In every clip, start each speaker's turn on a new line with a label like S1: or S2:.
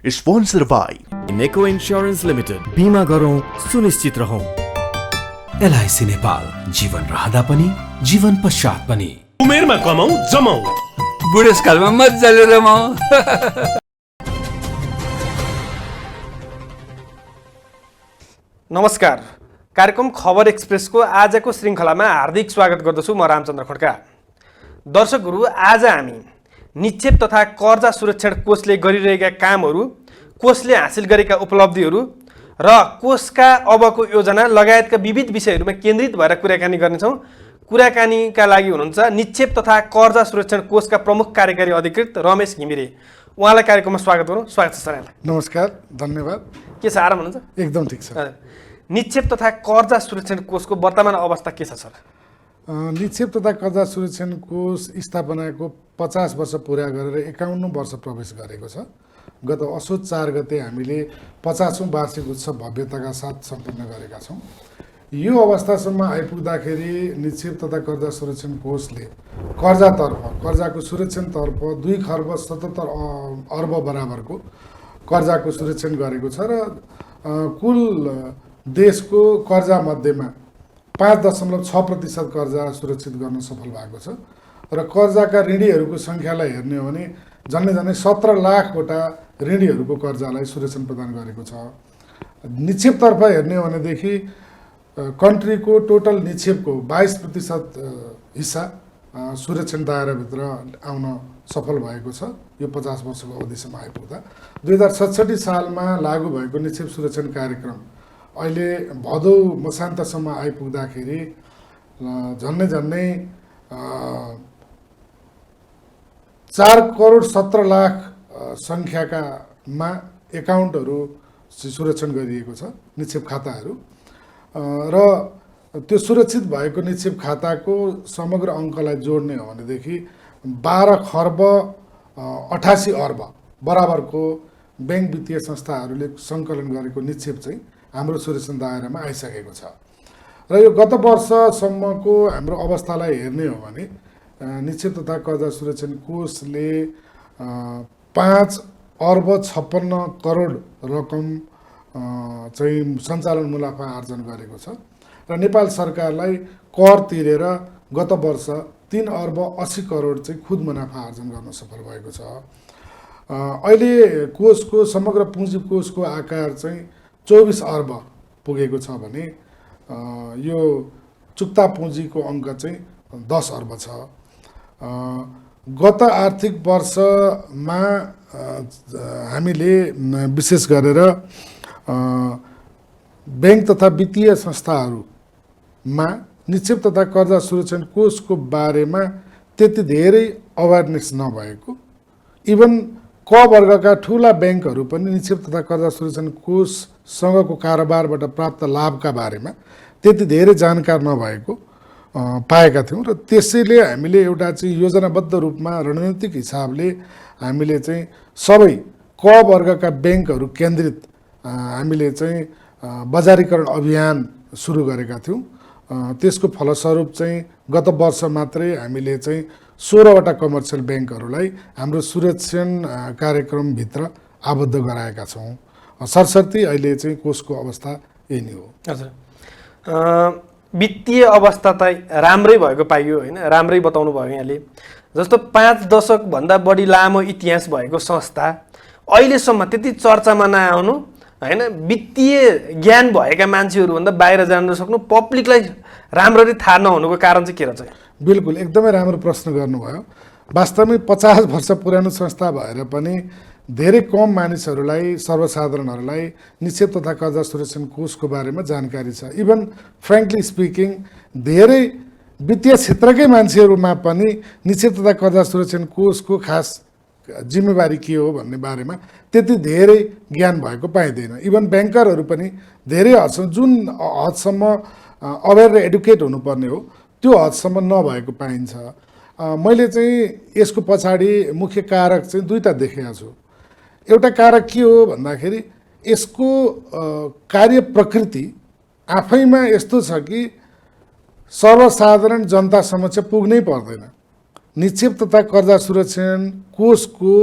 S1: Sponsor by
S2: Neco insurance limited. बीमा गरौँ, सुनिश्चित रहौँ।
S3: एलआईसी नेपाल, जीवन रहँदा पनि जीवन पश्चात पनि।
S4: उमेरमा कमाऊ जमाऊ,
S3: बुढेसकालमा मजाले रमाऊ।
S5: नमस्कार, कार्यक्रम खबर एक्सप्रेसको आजको श्रृङ्खलामा हार्दिक स्वागत गर्दछु। म रामचन्द्र खड्का। दर्शकहरू, आज हामी निक्षेप तथा कर्जा सुरक्षण कोषले गरिरहेका कामहरू, कोषले हासिल गरेका उपलब्धिहरू र कोषका अबको योजना लगायतका विविध विषयहरूमा केन्द्रित भएर कुराकानी गर्नेछौँ। कुराकानीका लागि हुनुहुन्छ निक्षेप तथा कर्जा सुरक्षण कोषका प्रमुख कार्यकारी अधिकृत रमेश घिमिरे। उहाँलाई कार्यक्रममा स्वागत गरौँ। स्वागत छ सर।
S6: नमस्कार, धन्यवाद।
S5: के छ, आराम हुनुहुन्छ?
S6: एकदम ठिक छ।
S5: निक्षेप तथा कर्जा सुरक्षण कोषको वर्तमान अवस्था के छ सर?
S6: निक्षेप तथा कर्जा सुरक्षण कोष स्थापनाको 50 वर्ष पुरा गरेर 51 वर्ष प्रवेश गरेको छ। गत असोज 4 गते हामीले 50औं वार्षिक उत्सव भव्यताका साथ सम्पन्न गरेका छौँ। यो अवस्थासम्म आइपुग्दाखेरि निक्षेप तथा कर्जा सुरक्षण कोषले कर्जाको सुरक्षणतर्फ 2 खर्ब 77 अर्ब बराबरको कर्जाको सुरक्षण गरेको छ र कुल देशको कर्जा मध्येमा 5.6% कर्जा सुरक्षित गर्न सफल भएको छ र कर्जाका ऋणीहरूको सङ्ख्यालाई हेर्ने हो भने झन्डै 17 लाखवटा ऋणीहरूको कर्जालाई सुरक्षण प्रदान गरेको छ। निक्षेपतर्फ हेर्ने हो भनेदेखि कन्ट्रीको टोटल निक्षेपको 22% हिस्सा सुरक्षण दायराभित्र आउन सफल भएको छ। यो 50 वर्षको अवधिसम्म आइपुग्दा 2067 सालमा लागू भएको निक्षेप सुरक्षण कार्यक्रम अहिले भदौ मसान्तसम्म आइपुग्दाखेरि झन्डै 4 करोड 17 लाख सङ्ख्याकामा एकाउन्टहरू सुरक्षण गरिएको छ, निक्षेप खाताहरू। र त्यो सुरक्षित भएको निक्षेप खाताको समग्र अङ्कलाई जोड्ने हो भनेदेखि 12 खर्ब 88 अर्ब बराबरको ब्याङ्क वित्तीय संस्थाहरूले सङ्कलन गरेको निक्षेप चाहिँ हाम्रो सुरक्षण दायरामा आइसकेको छ। र यो गत वर्षसम्मको हाम्रो अवस्थालाई हेर्ने हो भने निक्षेप तथा कर्जा सुरक्षण कोषले 5 अर्ब 56 करोड रकम चाहिँ सञ्चालन मुनाफा आर्जन गरेको छ र नेपाल सरकारलाई कर तिरेर गत वर्ष 3 अर्ब 80 करोड चाहिँ खुद मुनाफा आर्जन गर्न सफल भएको छ। अहिले कोषको समग्र पुँजी कोषको आकार चाहिँ 24 अर्ब पुगेको छ भने यो चुक्ता पुँजीको अङ्क चाहिँ 10 अर्ब छ। गत आर्थिक वर्षमा हामीले विशेष गरेर ब्याङ्क तथा वित्तीय संस्थाहरूमा निक्षेप तथा कर्जा सुरक्षण कोषको बारेमा त्यति धेरै अवेरनेस नभएको, इभन क वर्गका ठुला ब्याङ्कहरू पनि निक्षेप तथा कर्जा सुरक्षण कोषसँगको कारोबारबाट प्राप्त लाभका बारेमा त्यति धेरै जानकार नभएको पाएका थियौँ र त्यसैले हामीले एउटा चाहिँ योजनाबद्ध रूपमा रणनीतिक हिसाबले हामीले चाहिँ सबै क वर्गका ब्याङ्कहरू केन्द्रित हामीले चाहिँ बजारीकरण अभियान सुरु गरेका थियौँ। त्यसको फलस्वरूप चाहिँ गत वर्ष मात्रै हामीले चाहिँ 16वटा कमर्सियल ब्याङ्कहरूलाई हाम्रो सुरक्षण कार्यक्रमभित्र आबद्ध गराएका छौँ। सरसर्ती अहिले चाहिँ कोषको अवस्था यही नै हो।
S5: हजुर, वित्तीय अवस्था त राम्रै भएको पाइयो होइन? राम्रै बताउनु भयो यहाँले। जस्तो 5 दशकभन्दा बढी लामो इतिहास भएको संस्था अहिलेसम्म त्यति चर्चामा नआउनु होइन, वित्तीय ज्ञान भएका मान्छेहरूभन्दा बाहिर जान नसक्नु, पब्लिकलाई राम्ररी थाहा नहुनुको कारण चाहिँ के रहेछ?
S6: बिल्कुल, एकदमै राम्रो प्रश्न गर्नुभयो। वास्तवमै 50 वर्ष पुरानो संस्था भएर पनि धेरै कम मानिसहरूलाई, सर्वसाधारणहरूलाई निक्षेप तथा कर्जा सुरक्षण कोषको बारेमा जानकारी छ। इभन फ्रेङ्कली स्पिकिङ धेरै वित्तीय क्षेत्रकै मान्छेहरूमा पनि निक्षेप तथा कर्जा सुरक्षण कोषको खास जिम्मेवारी के हो भन्ने बारेमा त्यति धेरै ज्ञान भएको पाइँदैन। इभन ब्याङ्करहरू पनि धेरै हदसम्म, जुन हदसम्म अवेर र एडुकेट हुनुपर्ने हो त्यो हदसम्म नभएको पाइन्छ। मैले चाहिँ यसको पछाडि मुख्य कारक चाहिँ 2टा देखेको छु। एउटा कारक के हो भन्दाखेरि यसको कार्य प्रकृति आफैमा यस्तो छ कि सर्वसाधारण जनता समक्ष पुग्नै पर्दैन। निक्षेप तथा कर्जा सुरक्षण कोषको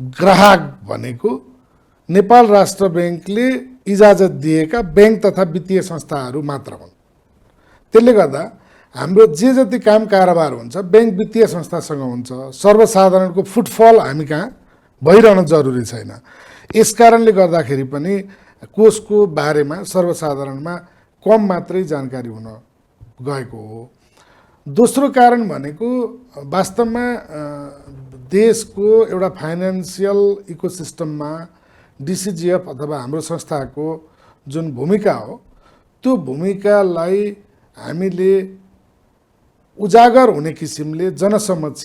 S6: ग्राहक भनेको नेपाल राष्ट्र ब्याङ्कले इजाजत दिएका ब्याङ्क तथा वित्तीय संस्थाहरू मात्र हुन्। त्यसले गर्दा हाम्रो जे जति काम कारोबार हुन्छ ब्याङ्क वित्तीय संस्थासँग हुन्छ। सर्वसाधारणको फुटफल हामी कहाँ भइरहन जरुरी छैन। यस कारणले गर्दाखेरि पनि कोषको बारेमा सर्वसाधारणमा कम मात्रै जानकारी हुन गएको हो। दोस्रो कारण भनेको वास्तवमा देशको एउटा फाइनेन्सियल इकोसिस्टममा डिसिजिएफ अथवा हाम्रो संस्थाको जुन भूमिका हो त्यो भूमिकालाई हामीले उजागर हुने किसिमले जनसमक्ष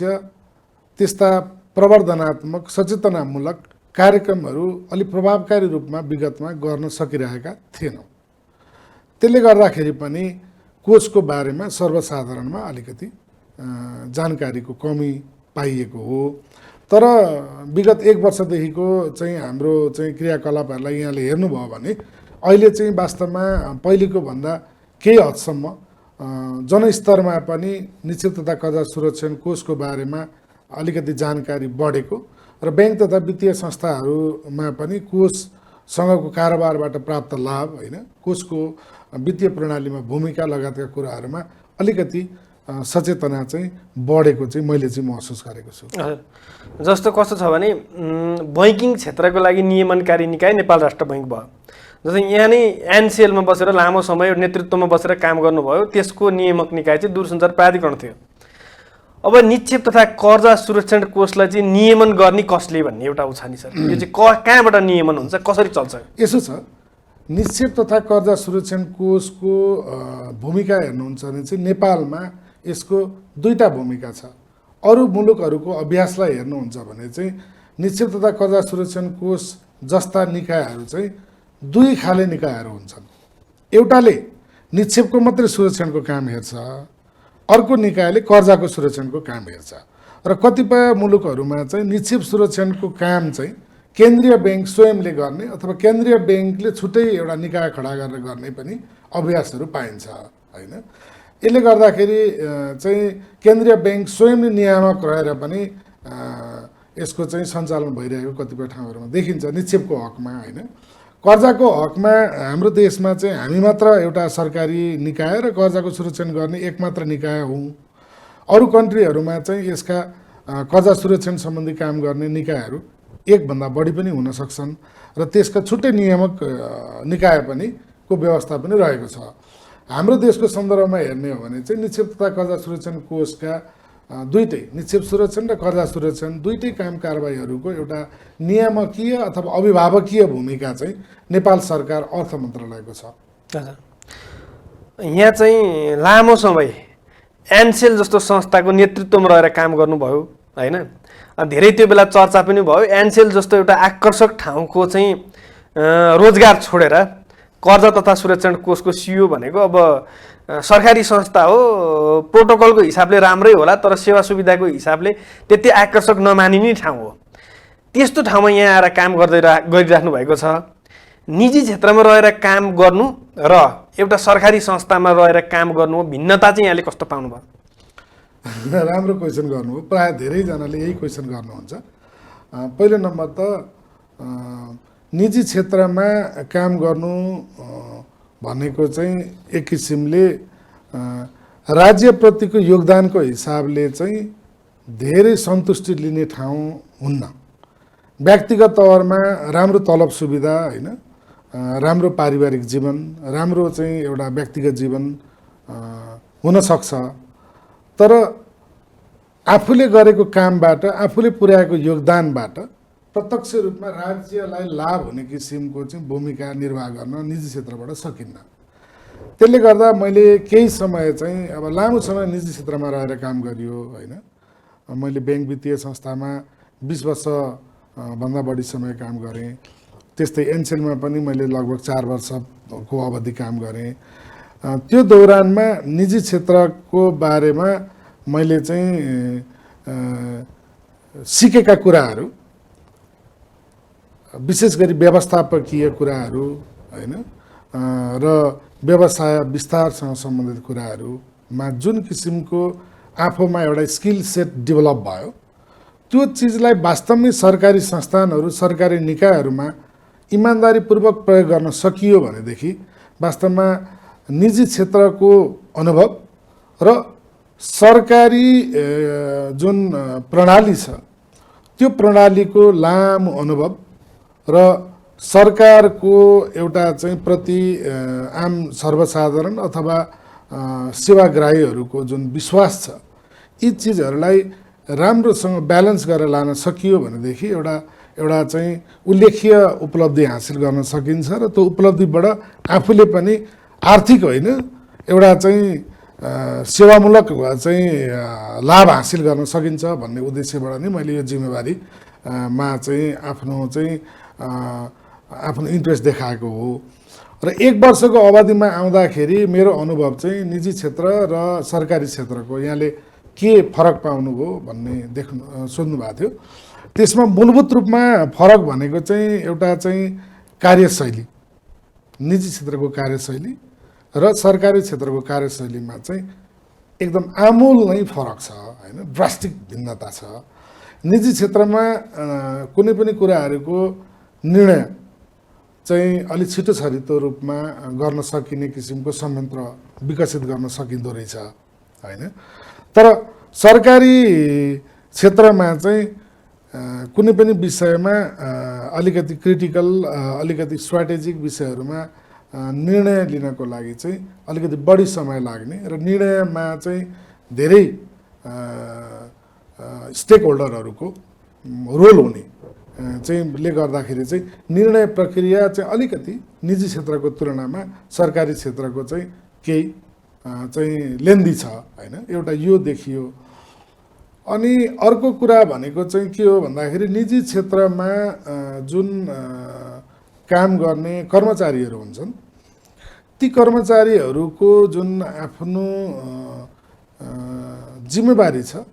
S6: त्यस्ता प्रवर्धनात्मक सचेतनामूलक कार्यक्रमहरू अलिक प्रभावकारी रूपमा विगतमा गर्न सकिरहेका थिएनौँ। त्यसले गर्दाखेरि पनि कोषको बारेमा सर्वसाधारणमा अलिकति जानकारीको कमी पाइएको हो। तर विगत 1 वर्षदेखिको चाहिँ हाम्रो चाहिँ क्रियाकलापहरूलाई यहाँले हेर्नुभयो भने अहिले चाहिँ वास्तवमा पहिलेको भन्दा केही हदसम्म जनस्तरमा पनि निश्चित तथा कर्जा सुरक्षण कोषको बारेमा अलिकति जानकारी बढेको र ब्याङ्क तथा वित्तीय संस्थाहरूमा पनि कोषसँगको कारोबारबाट प्राप्त लाभ होइन कोषको वित्तीय प्रणालीमा भूमिका लगायतका कुराहरूमा अलिकति सचेतना चाहिँ बढेको चाहिँ मैले चाहिँ महसुस गरेको छु।
S5: जस्तो कस्तो छ भने बैङ्किङ क्षेत्रको लागि नियमनकारी निकाय नेपाल राष्ट्र बैङ्क भयो। जस्तै यहाँ नै एनसिएलमा बसेर लामो समय नेतृत्वमा बसेर काम गर्नुभयो, त्यसको नियामक निकाय चाहिँ दूरसञ्चार प्राधिकरण थियो। अब निक्षेप तथा कर्जा सुरक्षण कोषलाई चाहिँ नियमन गर्ने कसले भन्ने एउटा उछानी छ। यो चाहिँ कहाँबाट नियमन हुन्छ, कसरी चल्छ?
S6: यसो छ, निक्षेप तथा कर्जा सुरक्षण कोषको भूमिका हेर्नुहुन्छ भने चाहिँ नेपालमा यसको 2टा भूमिका छ। अरू मुलुकहरूको अभ्यासलाई हेर्नुहुन्छ भने चाहिँ निक्षेप तथा कर्जा सुरक्षण कोष जस्ता निकायहरू चाहिँ 2 खाले निकायहरू हुन्छन्। एउटाले निक्षेपको मात्रै सुरक्षणको काम हेर्छ, अर्को निकायले कर्जाको सुरक्षणको काम हेर्छ। र कतिपय मुलुकहरूमा चाहिँ निक्षेप सुरक्षणको काम चाहिँ केन्द्रीय ब्याङ्क स्वयंले गर्ने अथवा केन्द्रीय ब्याङ्कले छुट्टै एउटा निकाय खडा गरेर गर्ने पनि अभ्यासहरू पाइन्छ होइन। यसले गर्दाखेरि चाहिँ केन्द्रीय ब्याङ्क स्वयंले नियामक रहेर पनि यसको चाहिँ सञ्चालन भइरहेको कतिपय ठाउँहरूमा देखिन्छ निक्षेपको हकमा होइन। कर्जाको हकमा हाम्रो देशमा चाहिँ हामी मात्र एउटा सरकारी निकाय र कर्जाको सुरक्षण गर्ने एक मात्र निकाय हौँ। अरू कन्ट्रीहरूमा चाहिँ यसका कर्जा सुरक्षण सम्बन्धी काम गर्ने निकायहरू 1 भन्दा बढी पनि हुन सक्छन् र त्यसका छुट्टै नियामक निकाय पनि को व्यवस्था पनि रहेको छ। हाम्रो देशको सन्दर्भमा हेर्ने हो भने चाहिँ निक्षेप तथा कर्जा सुरक्षण कोषका 2टै निक्षेप सुरक्षण र कर्जा सुरक्षण 2टै काम कारबाहीहरूको एउटा नियामकीय अथवा अभिभावकीय भूमिका चाहिँ नेपाल सरकार अर्थ मन्त्रालयको छ।
S5: यहाँ चाहिँ लामो समय एनसेल जस्तो संस्थाको नेतृत्वमा रहेर काम गर्नुभयो होइन। धेरै त्यो बेला चर्चा पनि भयो एनसेल जस्तो एउटा आकर्षक ठाउँको चाहिँ रोजगार छोडेर कर्जा तथा सुरक्षण कोषको सिइओ भनेको अब सरकारी संस्था हो, प्रोटोकलको हिसाबले राम्रै होला तर सेवा सुविधाको हिसाबले त्यति आकर्षक नमानिने ठाउँ हो। त्यस्तो ठाउँमा यहाँ आएर काम गरिराख्नु भएको छ। निजी क्षेत्रमा रहेर काम गर्नु र एउटा सरकारी संस्थामा रहेर काम गर्नु भिन्नता चाहिँ यहाँले कस्तो पाउनुभयो?
S6: राम्रो क्वेसन गर्नुभयो। प्रायः धेरैजनाले यही क्वेसन गर्नुहुन्छ। पहिलो नम्बर त निजी क्षेत्रमा काम गर्नु भनेको चाहिँ एक किसिमले राज्यप्रतिको योगदानको हिसाबले चाहिँ धेरै सन्तुष्टि लिने ठाउँ हुन्न। व्यक्तिगत तवरमा राम्रो तलब सुविधा होइन, राम्रो पारिवारिक जीवन, राम्रो चाहिँ एउटा व्यक्तिगत जीवन हुन सक्छ। तर आफूले गरेको कामबाट आफूले पुर्याएको योगदानबाट प्रत्यक्ष रूपमा राज्यलाई लाभ हुने किसिमको चाहिँ भूमिका निर्वाह गर्न निजी क्षेत्रबाट सकिन्न। त्यसले गर्दा मैले केही समय चाहिँ अब लामो समय निजी क्षेत्रमा रहेर काम गरियो होइन। मैले ब्याङ्क वित्तीय संस्थामा 20 वर्ष भन्दा बढी समय काम गरेँ। त्यस्तै एनसेलमा पनि मैले लगभग 4 वर्षको अवधि काम गरेँ। त्यो दौरानमा निजी क्षेत्रको बारेमा मैले चाहिँ सिकेका कुराहरू विशेष गरी व्यवस्थापकीय कुराहरू होइन र व्यवसाय विस्तारसँग सम्बन्धित कुराहरूमा जुन किसिमको आफूमा एउटा स्किल सेट डेभलप भयो त्यो चिजलाई वास्तवमै सरकारी संस्थानहरू सरकारी निकायहरूमा इमान्दारीपूर्वक प्रयोग गर्न सकियो भनेदेखि वास्तवमा निजी क्षेत्रको अनुभव र सरकारी जुन प्रणाली छ त्यो प्रणालीको लामो अनुभव र सरकारको एउटा चाहिँ प्रति आम सर्वसाधारण अथवा सेवाग्राहीहरूको जुन विश्वास छ यी चिजहरूलाई राम्रोसँग ब्यालेन्स गरेर लान सकियो भनेदेखि एउटा चाहिँ उल्लेख्य उपलब्धि हासिल गर्न सकिन्छ र त्यो उपलब्धिबाट आफूले पनि आर्थिक होइन एउटा चाहिँ सेवामूलक चाहिँ लाभ हासिल गर्न सकिन्छ भन्ने उद्देश्यबाट नै मैले यो जिम्मेवारीमा चाहिँ आफ्नो इन्ट्रेस्ट देखाएको हो र 1 वर्षको अवधिमा आउँदाखेरि मेरो अनुभव चाहिँ निजी क्षेत्र र सरकारी क्षेत्रको यहाँले के फरक पाउनुभयो भन्ने सोध्नु भएको थियो। त्यसमा मूलभूत रूपमा फरक भनेको चाहिँ एउटा चाहिँ कार्यशैली, निजी क्षेत्रको कार्यशैली र सरकारी क्षेत्रको कार्यशैलीमा चाहिँ एकदम आमूल नै फरक छ हैन, ड्रास्टिक भिन्नता छ। निजी क्षेत्रमा कुनै पनि कुराहरूको निर्णय चाहिँ अलि छिटो छरितो रूपमा गर्न सकिने किसिमको संयन्त्र विकसित गर्न सकिँदो रहेछ हैन। तर सरकारी क्षेत्रमा चाहिँ कुनै पनि विषयमा अलिकति क्रिटिकल अलिकति स्ट्राटेजिक विषयहरूमा निर्णय लिनको लागि चाहिँ अलिकति बढी समय लाग्ने र निर्णयमा चाहिँ धेरै स्टेक होल्डरहरूको रोल हुने चाहिँ ले गर्दाखेरि चाहिँ निर्णय प्रक्रिया चाहिँ अलिकति निजी क्षेत्रको तुलनामा सरकारी क्षेत्रको चाहिँ केही चाहिँ लेन्दी छ हैन, एउटा यो देखियो। अनि अर्को कुरा भनेको चाहिँ के हो भन्दाखेरि निजी क्षेत्रमा जुन काम गर्ने कर्मचारीहरू हुन्छन् ती कर्मचारीहरूको जुन आफ्नो जिम्मेवारी छ,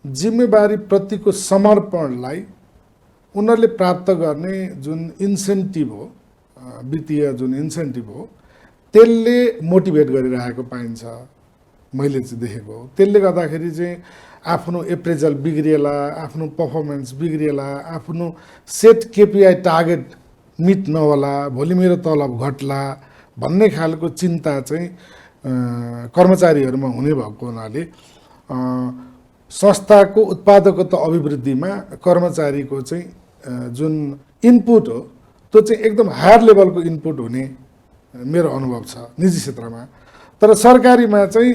S6: जिम्मेवारी प्रतिको समर्पणलाई उनीहरूले प्राप्त गर्ने जुन इन्सेन्टिभ हो, वित्तीय जुन इन्सेन्टिभ हो त्यसले मोटिभेट गरिरहेको पाइन्छ, मैले चाहिँ देखेको। त्यसले गर्दाखेरि चाहिँ आफ्नो एप्रेजल बिग्रिएला, आफ्नो पर्फर्मेन्स बिग्रिएला, आफ्नो सेट केपिआई टार्गेट मिट नहोला, भोलि मेरो तलब घट्ला भन्ने खालको चिन्ता चाहिँ कर्मचारीहरूमा हुने भएको हुनाले संस्थाको उत्पादकता अभिवृद्धिमा कर्मचारीको चाहिँ जुन इनपुट हो त्यो चाहिँ एकदम हायर लेभलको इनपुट हुने मेरो अनुभव छ निजी क्षेत्रमा। तर सरकारीमा चाहिँ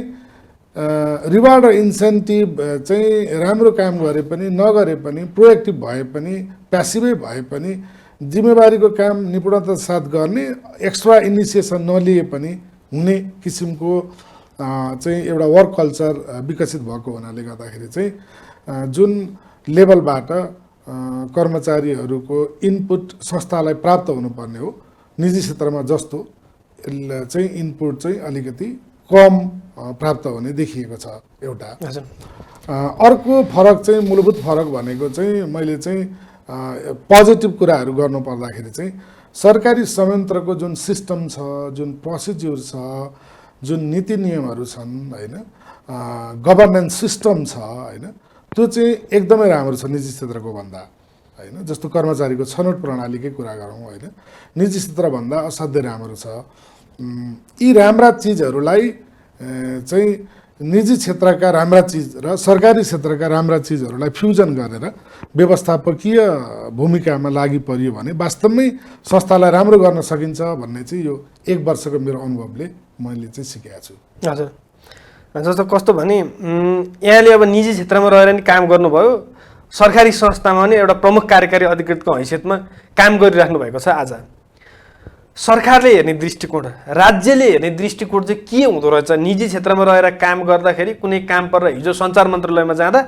S6: रिवार्ड र इन्सेन्टिभ चाहिँ राम्रो काम गरे पनि नगरे पनि, प्रोएक्टिभ भए पनि, प्यासिभै भए पनि, जिम्मेवारीको काम निपुणताका साथ गर्ने, एक्स्ट्रा इनिसिएसन नलिए पनि हुने किसिमको चाहिँ एउटा वर्क कल्चर विकसित भएको हुनाले गर्दाखेरि चाहिँ जुन लेभलबाट कर्मचारीहरूको इनपुट संस्थालाई प्राप्त हुनुपर्ने हो निजी क्षेत्रमा जस्तो चाहिँ इनपुट चाहिँ अलिकति कम प्राप्त हुने देखिएको छ एउटा। अर्को फरक चाहिँ मूलभूत फरक भनेको चाहिँ मैले चाहिँ पोजिटिभ कुराहरू गर्नु पर्दाखेरि चाहिँ सरकारी संयन्त्रको जुन सिस्टम छ, जुन प्रोसिड्युर छ, जुन नीति नियमहरू छन् हैन, गभर्नेन्स सिस्टम छ हैन, त्यो चाहिँ एकदमै राम्रो छ निजी क्षेत्रको भन्दा हैन। जस्तो कर्मचारीको छनौट प्रणालीकै कुरा गरौँ हैन, निजी क्षेत्रभन्दा असाध्यै राम्रो छ। यी राम्रा चिजहरूलाई चाहिँ निजी क्षेत्रका राम्रा चिज र सरकारी क्षेत्रका राम्रा चिजहरूलाई फ्युजन गरेर व्यवस्थापकीय भूमिकामा लागि परियो भने वास्तवमै संस्थालाई राम्रो गर्न सकिन्छ भन्ने चाहिँ यो 1 वर्षको मेरो अनुभवले मैले चाहिँ सिकेको छु।
S5: हजुर, जस्तो कस्तो भने यहाँले अब निजी क्षेत्रमा रहेर नि काम गर्नुभयो, सरकारी संस्थामा पनि एउटा प्रमुख कार्यकारी अधिकृतको हैसियतमा काम गरिराख्नु भएको छ। आज सरकारले हेर्ने दृष्टिकोण, राज्यले हेर्ने दृष्टिकोण चाहिँ के हुँदो रहेछ? निजी क्षेत्रमा रहेर काम गर्दाखेरि कुनै काम परेर हिजो सञ्चार मन्त्रालयमा जाँदा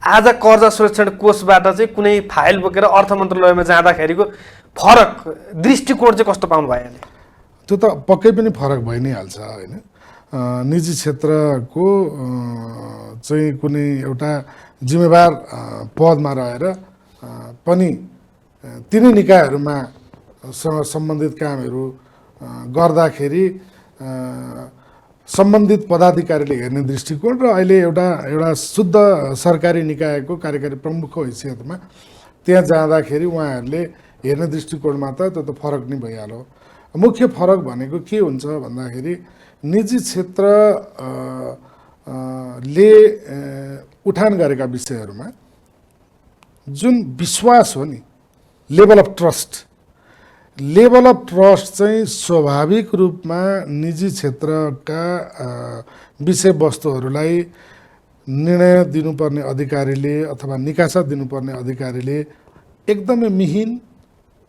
S5: आज कर्जा सुरक्षण कोषबाट चाहिँ कुनै फाइल बोकेर अर्थ मन्त्रालयमा जाँदाखेरिको फरक दृष्टिकोण चाहिँ कस्तो पाउनु भयो यहाँले?
S6: त्यो त पक्कै पनि फरक भइ नै हाल्छ होइन। निजी क्षेत्रको चाहिँ कुनै एउटा जिम्मेवार पदमा रहेर पनि तिनै निकायहरूमा सम्बन्धित कामहरू गर्दाखेरि सम्बन्धित पदाधिकारीले हेर्ने दृष्टिकोण र अहिले एउटा शुद्ध सरकारी निकायको कार्यकारी प्रमुखको हैसियतमा त्यहाँ जाँदाखेरि उहाँहरूले हेर्ने दृष्टिकोणमा त त्यो त फरक नै भइहाल्यो। मुख्य फरक भनेको के हुन्छ भन्दाखेरि निजी क्षेत्र ले उठान गरेका विषयहरूमा जुन विश्वास हो नि, लेभल अफ ट्रस्ट चाहिँ स्वाभाविक रूपमा निजी क्षेत्रका विषयवस्तुहरूलाई निर्णय दिनुपर्ने अधिकारीले अथवा निकासा दिनुपर्ने अधिकारीले एकदमै मिहिन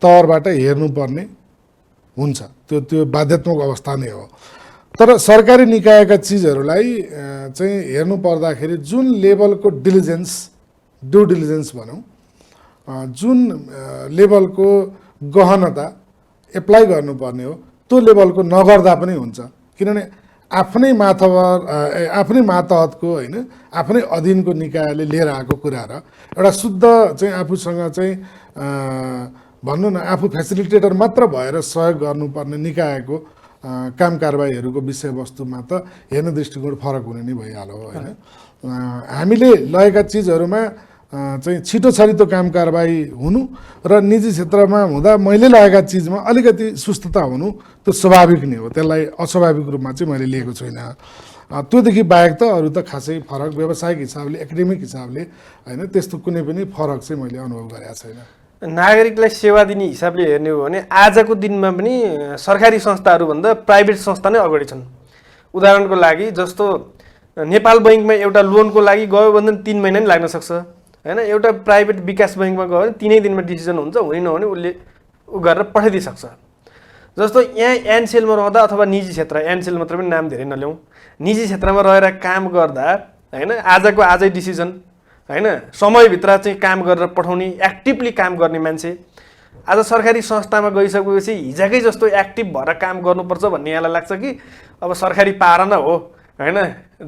S6: तवरबाट हेर्नुपर्ने हुन्छ। त्यो बाध्यात्मक अवस्था नै हो। तर सरकारी निकायका चिजहरूलाई चाहिँ हेर्नु पर्दाखेरि जुन लेभलको ड्यु डिलिजेन्स भनौँ, जुन लेभलको गहनता एप्लाई गर्नुपर्ने हो त्यो लेभलको नगर्दा पनि हुन्छ। किनभने आफ्नै मातहतको होइन, आफ्नै अधीनको निकायले लिएर आएको कुरा र एउटा शुद्ध चाहिँ आफूसँग चाहिँ भन्नु न आफू फेसिलिटेटर मात्र भएर सहयोग गर्नुपर्ने निकायको काम कारबाहीहरूको विषयवस्तुमा त हेर्ने दृष्टिकोण फरक हुने नै भइहाल्यो होइन। हामीले लगेका चिजहरूमा चाहिँ छिटो छरितो काम कारबाही हुनु र निजी क्षेत्रमा हुँदा मैले लगेका चिजमा अलिकति सुस्तता हुनु त्यो स्वाभाविक नै हो। त्यसलाई अस्वाभाविक रूपमा चाहिँ मैले लिएको छुइनँ। त्योदेखि बाहेक त अरू त खासै फरक व्यावसायिक हिसाबले एकाडेमिक हिसाबले होइन त्यस्तो कुनै पनि फरक चाहिँ मैले अनुभव गरेको छैन।
S5: नागरिकलाई सेवा दिने हिसाबले हेर्ने हो भने आजको दिनमा पनि सरकारी संस्थाहरूभन्दा प्राइभेट संस्था नै अगाडि छन्। उदाहरणको लागि जस्तो नेपाल बैङ्कमा एउटा लोनको लागि गयो भने 3 महिना नि लाग्न सक्छ होइन। एउटा प्राइभेट विकास बैङ्कमा गयो भने 3 दिनमा डिसिजन हुन्छ, हुने नहुने उसले गरेर पठाइदिइसक्छ। जस्तो यहाँ एनसेलमा रहँदा अथवा निजी क्षेत्र, एनसेल मात्र पनि नाम धेरै नल्याउँ, निजी क्षेत्रमा रहेर काम गर्दा होइन आजको आजै डिसिजन होइन समयभित्र चाहिँ काम गरेर पठाउने एक्टिभली काम गर्ने मान्छे आज सरकारी संस्थामा गइसकेपछि हिजोकै जस्तो एक्टिभ भएर काम गर्नुपर्छ भन्ने यहाँलाई लाग्छ कि अब सरकारी पारा न हो होइन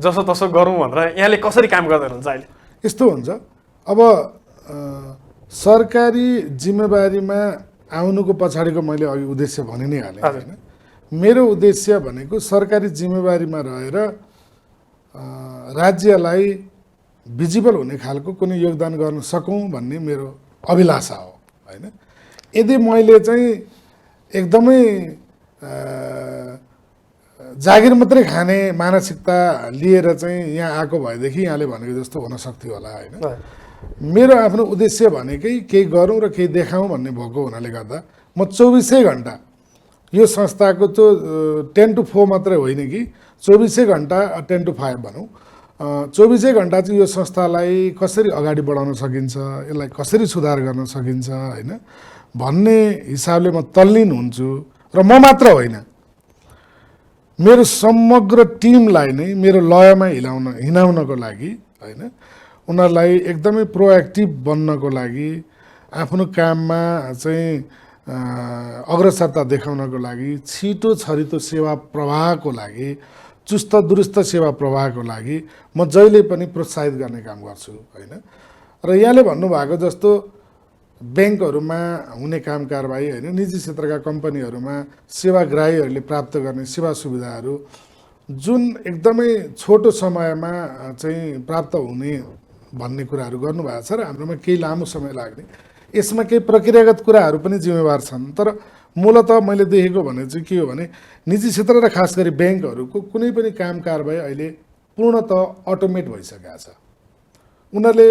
S5: जसो तसो गरौँ भनेर यहाँले कसरी काम गर्दै हुनुहुन्छ अहिले?
S6: यस्तो हुन्छ, अब सरकारी जिम्मेवारीमा आउनुको पछाडिको मैले अघि उद्देश्य भनि नै हालेँ होइन। मेरो उद्देश्य भनेको सरकारी जिम्मेवारीमा रहेर राज्यलाई भिजिबल हुने खालको कुनै योगदान गर्न सकौँ भन्ने मेरो अभिलाषा हो होइन। यदि मैले चाहिँ एकदमै जागिर मात्रै खाने मानसिकता लिएर चाहिँ यहाँ आएको भएदेखि यहाँले भनेको जस्तो हुन सक्थ्यो होला होइन। मेरो आफ्नो उद्देश्य भनेकै केही गरौँ र केही देखाउँ भन्ने भएको हुनाले गर्दा म 24 घन्टा यो संस्थाको त्यो 10 to 4 मात्रै होइन कि 24 घन्टा 10 to 5 भनौँ, 24 घन्टा चाहिँ यो संस्थालाई कसरी अगाडि बढाउन सकिन्छ, यसलाई कसरी सुधार गर्न सकिन्छ होइन भन्ने हिसाबले म तल्लीन हुन्छु। र म मात्र होइन, मेरो समग्र टिमलाई नै मेरो लयमा हिँडाउनको लागि होइन, उनीहरूलाई एकदमै प्रोएक्टिभ बन्नको लागि, आफ्नो काममा चाहिँ अग्रसरता देखाउनको लागि, छिटो छरितो सेवा प्रवाहको लागि, चुस्त दुरुस्त सेवा प्रवाहको लागि म जहिले पनि प्रोत्साहित गर्ने काम गर्छु होइन। र यहाँले भन्नुभएको जस्तो ब्याङ्कहरूमा हुने काम कारबाही होइन, निजी क्षेत्रका कम्पनीहरूमा सेवाग्राहीहरूले प्राप्त गर्ने सेवा सुविधाहरू जुन एकदमै छोटो समयमा चाहिँ प्राप्त हुने भन्ने कुराहरू गर्नुभएको छ र हाम्रोमा केही लामो समय लाग्ने, यसमा केही प्रक्रियागत कुराहरू पनि जिम्मेवार छन्। तर मूलत मैले देखेको भने चाहिँ के हो भने निजी क्षेत्र र खास गरी ब्याङ्कहरूको कुनै पनि काम कारबाही अहिले पूर्णतः अटोमेट भइसकेको छ। उनीहरूले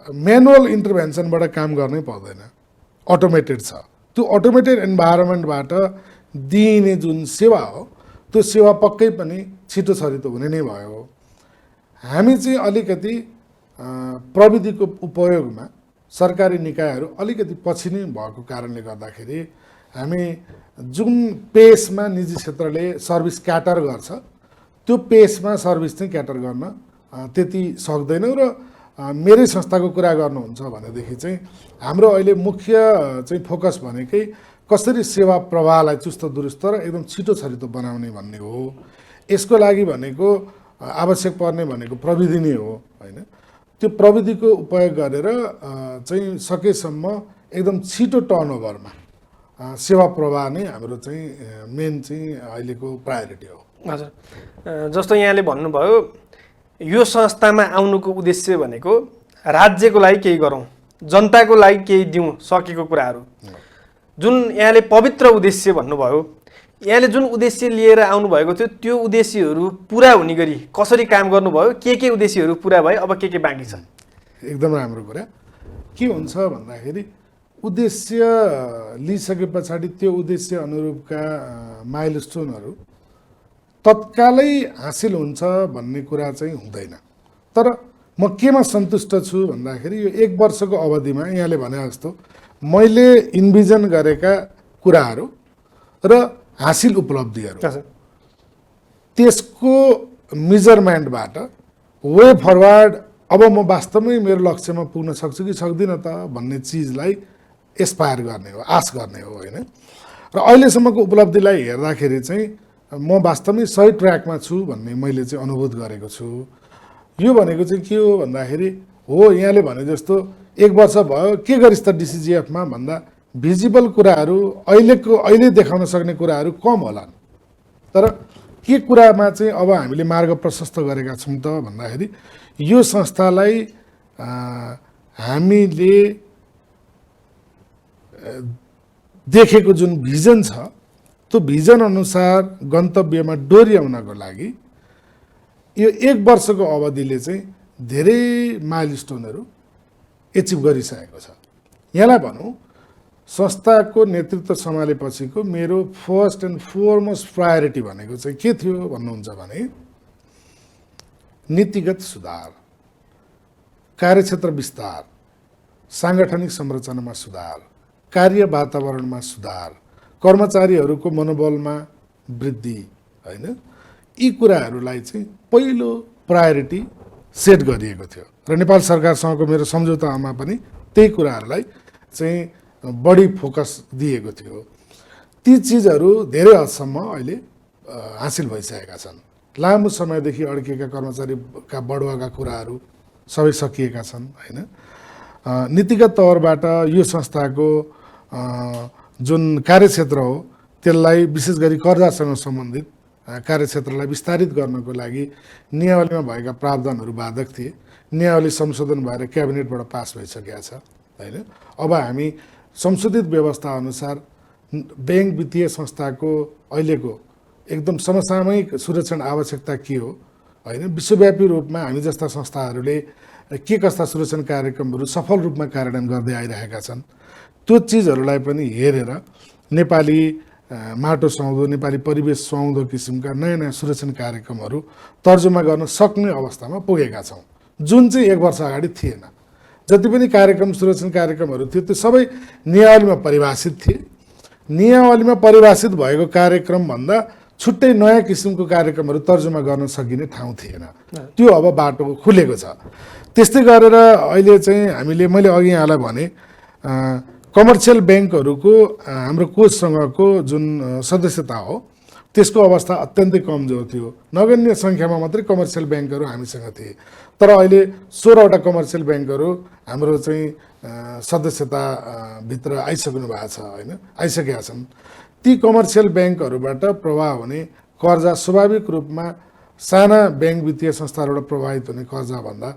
S6: म्यानुअल इन्टरभेन्सनबाट काम गर्नै पर्दैन, अटोमेटेड छ। त्यो अटोमेटेड इन्भाइरोमेन्टबाट दिइने जुन सेवा हो त्यो सेवा पक्कै पनि छिटो छरितो हुने नै भयो। हामी चाहिँ अलिकति प्रविधिको उपयोगमा सरकारी निकायहरू अलिकति पछि नै भएको कारणले गर्दाखेरि हामी जुन पेसमा निजी क्षेत्रले सर्भिस क्याटर गर्छ त्यो पेसमा सर्भिस चाहिँ क्याटर गर्न त्यति सक्दैनौँ। र मेरै संस्थाको कुरा गर्नुहुन्छ भनेदेखि चाहिँ हाम्रो अहिले मुख्य चाहिँ फोकस भनेकै कसरी सेवा प्रवाहलाई चुस्त दुरुस्त र एकदम छिटो छरितो बनाउने भन्ने हो। यसको लागि भनेको आवश्यक पर्ने भनेको प्रविधि नै हो होइन। त्यो प्रविधिको उपयोग गरेर चाहिँ सकेसम्म एकदम छिटो टर्नओभरमा सेवा प्रवाह नै हाम्रो चाहिँ मेन चाहिँ अहिलेको प्रायोरिटी हो।
S5: हजुर, जस्तो यहाँले भन्नुभयो यो संस्थामा आउनुको उद्देश्य भनेको राज्यको लागि केही गरौँ जनताको लागि केही दिउँ सकेको कुराहरू जुन यहाँले पवित्र उद्देश्य भन्नुभयो, यहाँले जुन उद्देश्य लिएर आउनुभएको थियो त्यो उद्देश्यहरू पुरा हुने गरी कसरी काम गर्नुभयो, के उद्देश्यहरू पुरा भयो, अब के बाँकी छ?
S6: एकदम राम्रो कुरा। के हुन्छ भन्दाखेरि उद्देश्य लिइसके पछाडि त्यो उद्देश्य अनुरूपका माइलस्टोनहरू तत्कालै हासिल हुन्छ भन्ने कुरा चाहिँ हुँदैन। तर म केमा सन्तुष्ट छु भन्दाखेरि यो 1 वर्षको अवधिमा यहाँले भने जस्तो मैले इन्भिजन गरेका कुराहरू र हासिल उपलब्धिहरू त्यसको मेजरमेन्टबाट वे फरवर्ड अब म वास्तवमै मेरो लक्ष्यमा पुग्न सक्छु कि सक्दिनँ त भन्ने चिजलाई एस्पायर गर्ने हो, आश गर्ने हो होइन। र अहिलेसम्मको उपलब्धिलाई हेर्दाखेरि चाहिँ म वास्तवमै सही ट्र्याकमा छु भन्ने मैले चाहिँ अनुभूत गरेको छु। यो भनेको चाहिँ के हो भन्दाखेरि हो यहाँले भने जस्तो 1 वर्ष भयो के गरिस् त डिसिजिएफमा भन्दा भिजिबल कुराहरू अहिले देखाउन सक्ने कुराहरू कम होलान्। तर के कुरामा चाहिँ अब हामीले मार्ग प्रशस्त गरेका छौँ त भन्दाखेरि यो संस्थालाई हामीले देखेको जुन भिजन छ त्यो भिजन अनुसार गन्तव्यमा डोर्याउनको लागि यो 1 वर्षको अवधिले चाहिँ धेरै माइलस्टोनहरू एचिभ गरिसकेको छ। यहाँलाई भनौँ संस्थाको नेतृत्व सम्हालेपछिको मेरो फर्स्ट एन्ड फोरमोस्ट प्रायोरिटी भनेको चाहिँ के थियो भन्नुहुन्छ भने नीतिगत सुधार, कार्यक्षेत्र विस्तार, साङ्गठनिक संरचनामा सुधार, कार्य वातावरणमा सुधार, कर्मचारीहरूको मनोबलमा वृद्धि होइन, यी कुराहरूलाई चाहिँ पहिलो प्रायोरिटी सेट गरिएको थियो र नेपाल सरकारसँगको मेरो सम्झौतामा पनि त्यही कुराहरूलाई चाहिँ बढी फोकस दिएको थियो। ती चिजहरू धेरै हदसम्म अहिले हासिल भइसकेका छन्। लामो समयदेखि अड्किएका कर्मचारीका बढुवाका कुराहरू सबै सकिएका छन् होइन। नीतिगत तौरबाट यो संस्थाको जुन कार्यक्षेत्र हो त्यसलाई विशेष गरी कर्जासँग सम्बन्धित कार्यक्षेत्रलाई विस्तारित गर्नको लागि नियावलीमा भएका प्रावधानहरू बाधक थिए। नियावली संशोधन भएर क्याबिनेटबाट पास भइसकेका छ होइन। अब हामी संशोधित व्यवस्था अनुसार ब्याङ्क वित्तीय संस्थाको अहिलेको एकदम समसामयिक सुरक्षण आवश्यकता के हो होइन, विश्वव्यापी रूपमा हामी जस्ता संस्थाहरूले के कस्ता सुरक्षण कार्यक्रमहरू सफल रूपमा कार्यान्वयन गर्दै आइरहेका छन् त्यो चिजहरूलाई पनि हेरेर नेपाली माटो सुहाउँदो, नेपाली परिवेश सुहाउँदो किसिमका नयाँ नयाँ सुरक्षण कार्यक्रमहरू तर्जुमा गर्न सक्ने अवस्थामा पुगेका छौँ, जुन चाहिँ 1 वर्ष अगाडि थिएन। जति पनि कार्यक्रम सुरक्षण कार्यक्रमहरू थियो त्यो सबै नियावलीमा परिभाषित थिए। नियावलीमा परिभाषित भएको कार्यक्रमभन्दा छुट्टै नयाँ किसिमको कार्यक्रमहरू तर्जुमा गर्न सकिने ठाउँ थिएन। त्यो अब बाटो खुलेको छ। त्यस्तै गरेर अहिले चाहिँ हामीले मैले अघि यहाँलाई भने कमर्सियल ब्याङ्कहरूको हाम्रो कोषसँगको जुन सदस्यता हो त्यसको अवस्था अत्यन्तै कमजोर थियो। नगण्य सङ्ख्यामा मात्रै कमर्सियल ब्याङ्कहरू हामीसँग थिए। तर अहिले 16वटा कमर्सियल ब्याङ्कहरू हाम्रो चाहिँ सदस्यताभित्र आइसक्नु भएको छ होइन, आइसकेका छन्। ती कमर्सियल ब्याङ्कहरूबाट प्रवाह हुने कर्जा स्वाभाविक रूपमा साना ब्याङ्क वित्तीय संस्थाहरूबाट प्रभावित हुने कर्जाभन्दा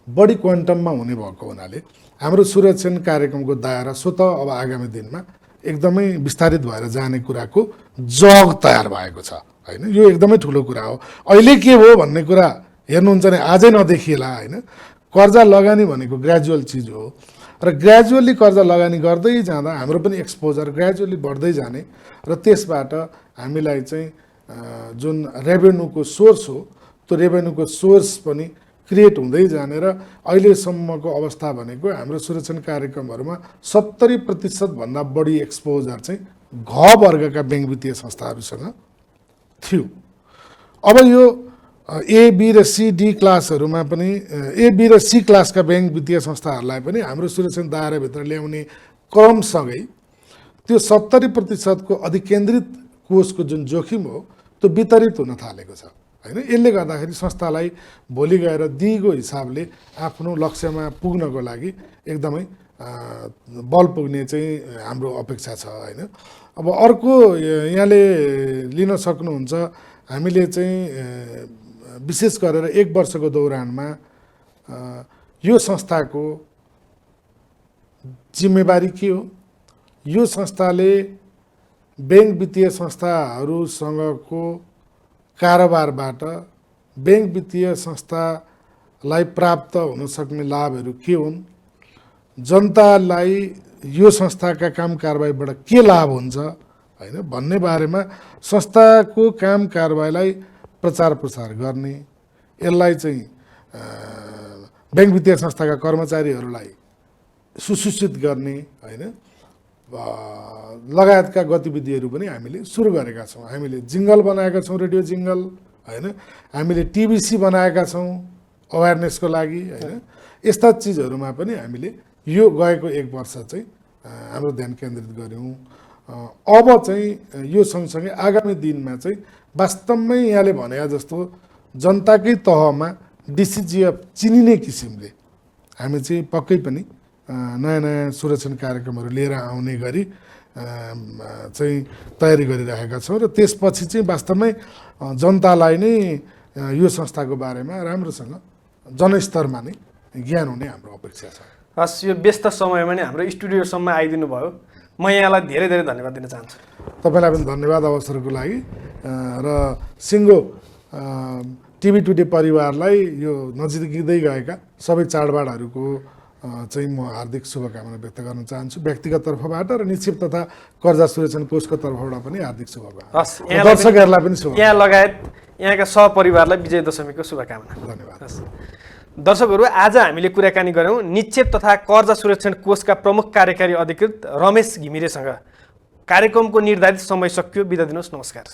S6: बढी क्वान्टममा हुने भएको हुनाले हाम्रो सुरक्षण कार्यक्रमको दायरा स्वतः अब आगामी दिनमा एकदमै विस्तारित भएर जाने कुराको जग तयार भएको छ होइन। यो एकदमै ठुलो कुरा हो। अहिले के हो भन्ने कुरा हेर्नुहुन्छ भने आजै नदेखिएला होइन। कर्जा लगानी भनेको ग्रेजुअल चिज हो र ग्रेजुअली कर्जा लगानी गर्दै जाँदा हाम्रो पनि एक्सपोजर ग्रेजुअली बढ्दै जाने र त्यसबाट हामीलाई चाहिँ जुन रेभेन्यूको सोर्स हो त्यो रेभेन्यूको सोर्स पनि क्रिएट हुँदै जाने र अहिलेसम्मको अवस्था भनेको हाम्रो सुरक्षण कार्यक्रमहरूमा 70% भन्दा बढी एक्सपोजर चाहिँ घ वर्गका ब्याङ्क वित्तीय संस्थाहरूसँग थियो। अब यो ए बी र सी डी क्लासहरूमा पनि ए बी र सी क्लासका ब्याङ्क वित्तीय संस्थाहरूलाई पनि हाम्रो सुरक्षण दायराभित्र ल्याउने क्रमसँगै त्यो 70% को अधिकेन्द्रित कोषको जुन जोखिम हो त्यो वितरित हुन थालेको छ होइन। यसले गर्दाखेरि संस्थालाई भोलि गएर दिगो हिसाबले आफ्नो लक्ष्यमा पुग्नको लागि एकदमै बल पुग्ने चाहिँ हाम्रो अपेक्षा छ होइन। अब अर्को यहाँले लिन सक्नुहुन्छ हामीले चाहिँ विशेष गरेर 1 वर्षको दौरानमा यो संस्थाको जिम्मेवारी के हो? यो संस्थाले ब्याङ्क वित्तीय संस्थाहरूसँगको कारोबारबाट ब्याङ्क वित्तीय संस्थालाई प्राप्त हुन सक्ने लाभहरू के हुन्, जनतालाई यो संस्थाका काम कारबाहीबाट के लाभ हुन्छ होइन भन्ने बारेमा संस्थाको काम कारबाहीलाई प्रचार प्रसार गर्ने, यसलाई चाहिँ ब्याङ्क वित्तीय संस्थाका कर्मचारीहरूलाई सुसूचित गर्ने होइन लगायतका गतिविधिहरू पनि हामीले सुरु गरेका छौँ। हामीले जिङ्गल बनाएका छौँ, रेडियो जिङ्गल होइन, हामीले टिबिसी बनाएका छौँ अवेरनेसको लागि होइन। यस्ता चिजहरूमा पनि हामीले यो गएको 1 वर्ष चाहिँ हाम्रो ध्यान केन्द्रित गऱ्यौँ। अब चाहिँ यो सँगसँगै आगामी दिनमा चाहिँ वास्तवमै यहाँले भने जस्तो जनताकै तहमा डिसिजिएफ चिनिने किसिमले हामी चाहिँ पक्कै पनि नयाँ नयाँ सुरक्षण कार्यक्रमहरू लिएर आउने गरी चाहिँ तयारी गरिरहेका छौँ र त्यसपछि चाहिँ वास्तवमै जनतालाई नै यो संस्थाको बारेमा राम्रोसँग जनस्तरमा नै ज्ञान हुने हाम्रो अपेक्षा छ।
S5: हस्, यो व्यस्त समयमा नै हाम्रो स्टुडियोसम्म आइदिनु भयो, म यहाँलाई धेरै धेरै धन्यवाद दिन चाहन्छु।
S6: तपाईँलाई पनि धन्यवाद अवसरको लागि र सिङ्गो टिभी टुडे परिवारलाई यो नजिकै गएका सबै चाडबाडहरूको चाहिँ म हार्दिक शुभकामना व्यक्त गर्न चाहन्छु व्यक्तिगत तर्फबाट र निक्षेप तथा कर्जा सुरक्षण कोषको तर्फबाट पनि हार्दिक शुभकामना।
S5: हस्,
S6: दर्शकहरूलाई पनि शुभकामना।
S5: यहाँ लगायत यहाँका सहपरिवारलाई विजय दशमीको शुभकामना।
S6: धन्यवाद।
S5: दर्शकहरू, आज हामीले कुराकानी गऱ्यौँ निक्षेप तथा कर्जा सुरक्षण कोषका प्रमुख कार्यकारी अधिकृत रमेश घिमिरेसँग। कार्यक्रमको निर्धारित समय सकियो, बिदा दिनुहोस्, नमस्कार।